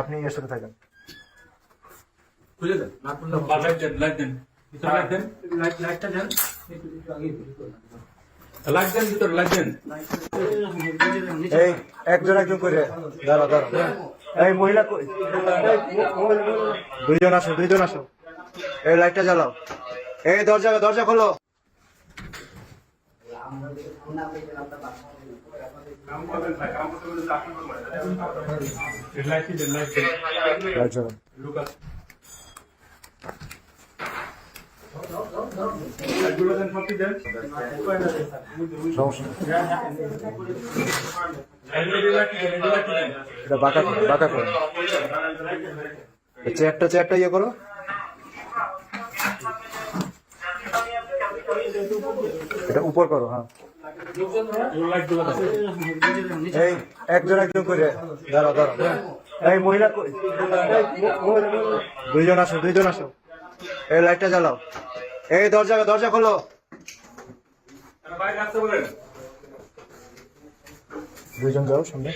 আপনি এর সাথে থাকেন। খুলে দেন, না খুললে লাইট দেন, ভিতরে লাইট দেন, লাইটটা দেন, একটু আগে লাইট দেন, ভিতরে লাইট দেন। এই একজন একজন করে দাঁড়া দাঁড়া। এই মহিলা কই? দুইজন আসো, দুইজন আসো। এই লাইটটা জ্বালাও। এই দরজা দরজা খোলো। লাইট দেন, লাইট দেন। লাইট জ্বালাও। লুকাস লাইটগুলো দেন, সবটি দেন। সমস্যা নেই। লাইট দেন। এটা বাঁকা করো, বাঁকা করো। চেয়ারটা ইয়ে করো। এটা উপর করো। হ্যাঁ, লাইটগুলো দেন। এই একজন একজন করে দাঁড়া দাঁড়া। এই মহিলা কই? দুইজন আসো, দুইজন আসো। এই লাইটটা জ্বালাও। এই দরজা খোলো। বাইরে আসতে বলেন। দুইজন যাও সামনে।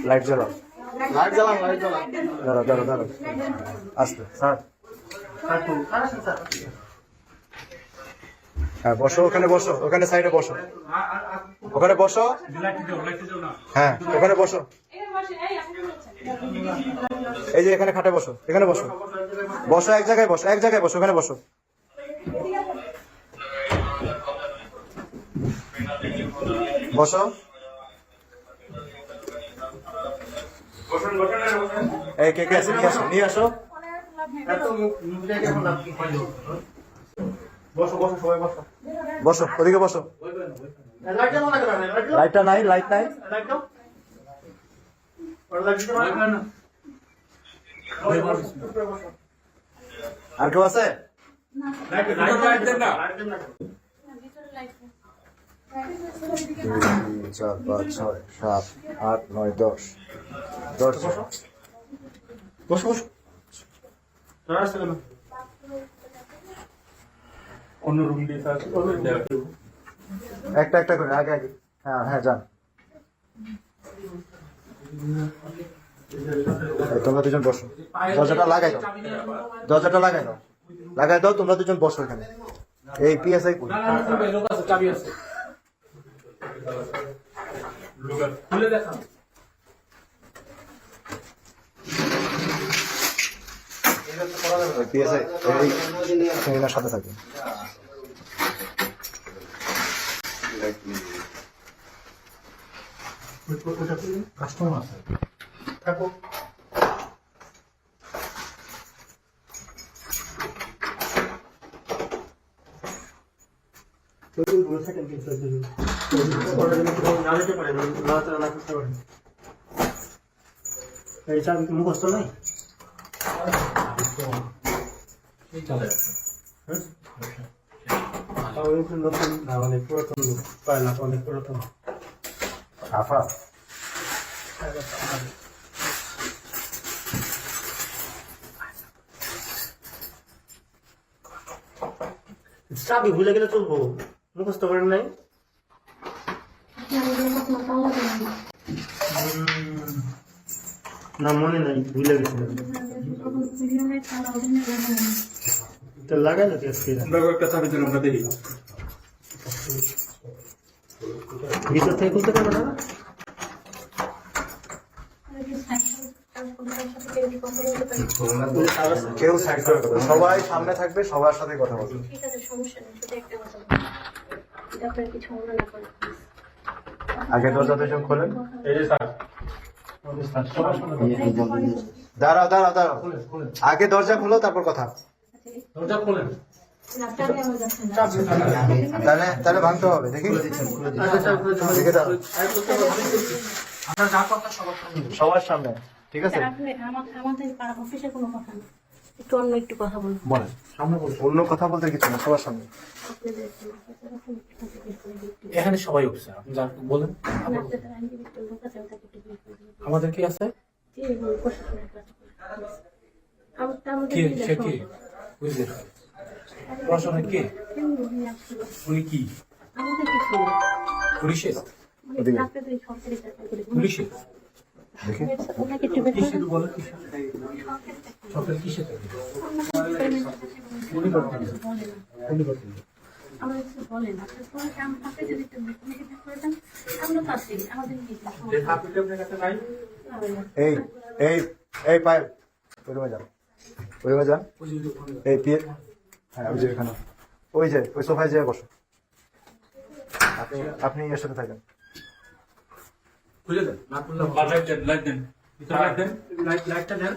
লাইট জ্বালাও। দাঁড়া। আস্তে স্যার। হ্যাঁ বসো, ওখানে বসো, ওখানে সাইডে বসো, ওখানে বসো। লাইট দাও না। হ্যাঁ ওখানে বসো। এই যে এখানে খাটে বসো, এখানে বসো। বসো এক জায়গায় বসো, ওখানে বসো। বসো। এই কে আছে নিয়ে আসো। বসো ওদিকে বসো। লাইটটা নাই, লাইট নাই। আর কেউ আছে? 4, 5, 6, 7, 8, 9, 10। বসো। অন্য রুম দিয়ে একটা করে আগে। হ্যাঁ যান। তোমরা দুজন বসো। দরজাটা লাগাই দাও। তোমরা দুজন বসো এখানে। এই পিএসআই কই? চাবি আছে। খুলে দেখান। পিএসআই এই সাথে থাকে। কাস্টমার আছে। থাকো। মুখস্থ নাই। অনেক পুরাতন অনেক পুরাতন আফা চাবি ভুলে গেলে চলবো, মুখস্থ করেন নাই। না মনে নাই, ভুলে গেছিলাম। লাগাই না একটা চাবি দেন, আমরা দেখি। ভিতর থেকে খুলতে পারবে না। কেউ সাইড করে দেবে, সবাই সামনে থাকবে, সবার সাথে কথা বলবে। ঠিক আছে, সমস্যা নেই, শুধু একটা কথা এটা আপনার কিছু মনে না করেন। আগে দরজা দুজন খোলেন। এই যে স্যার, দাঁড়াও। আগে দরজা খোলো, তারপর কথা। দরজা খোলেন। তাহলে ভাঙতে হবে। দেখি দেখে দাও। সবার সামনে, ঠিক আছে? আমাদের অফিসে কোনো কথা নেই, একটু কথা বলবো। বলেন, সামনে বলুন। অন্য কথা বলতে কিছু না, সবার সামনে। এখানে সবাই উঠছে, আপনি বলেন। আমাদের কি আছে? কি সে কি বুঝলেন? পড়াশোনা কি? উনি কি পুলিশের? ওদিকে। রাখতে তো এই সরকারি চাকরি করে। পুলিশে দেখি ওনাকে একটু বের কিসে করে বলো কিসে সরকার কিসে উনি করতেন উনি করতেন আমরা কিছু বলেন না আপনাকে যদি একটু মেকানিকে চেক করে দেন আমরা তো আছি আমাদের কি যে সার্টিফিকেট আপনার কাছে নাই এই এই এই পায়ে ওই রুমে যান ওই রুমে যান ওই যে ওখানে এই পিয়ে হ্যাঁ ওই যে এখানে ওই যে ওই সোফায় যেয়ে বসো আপনি আপনি এর সাথে থাকেন খুলে দেন না খুললে লাইট দেন ভিতরে লাইট দেন লাইটটা দেন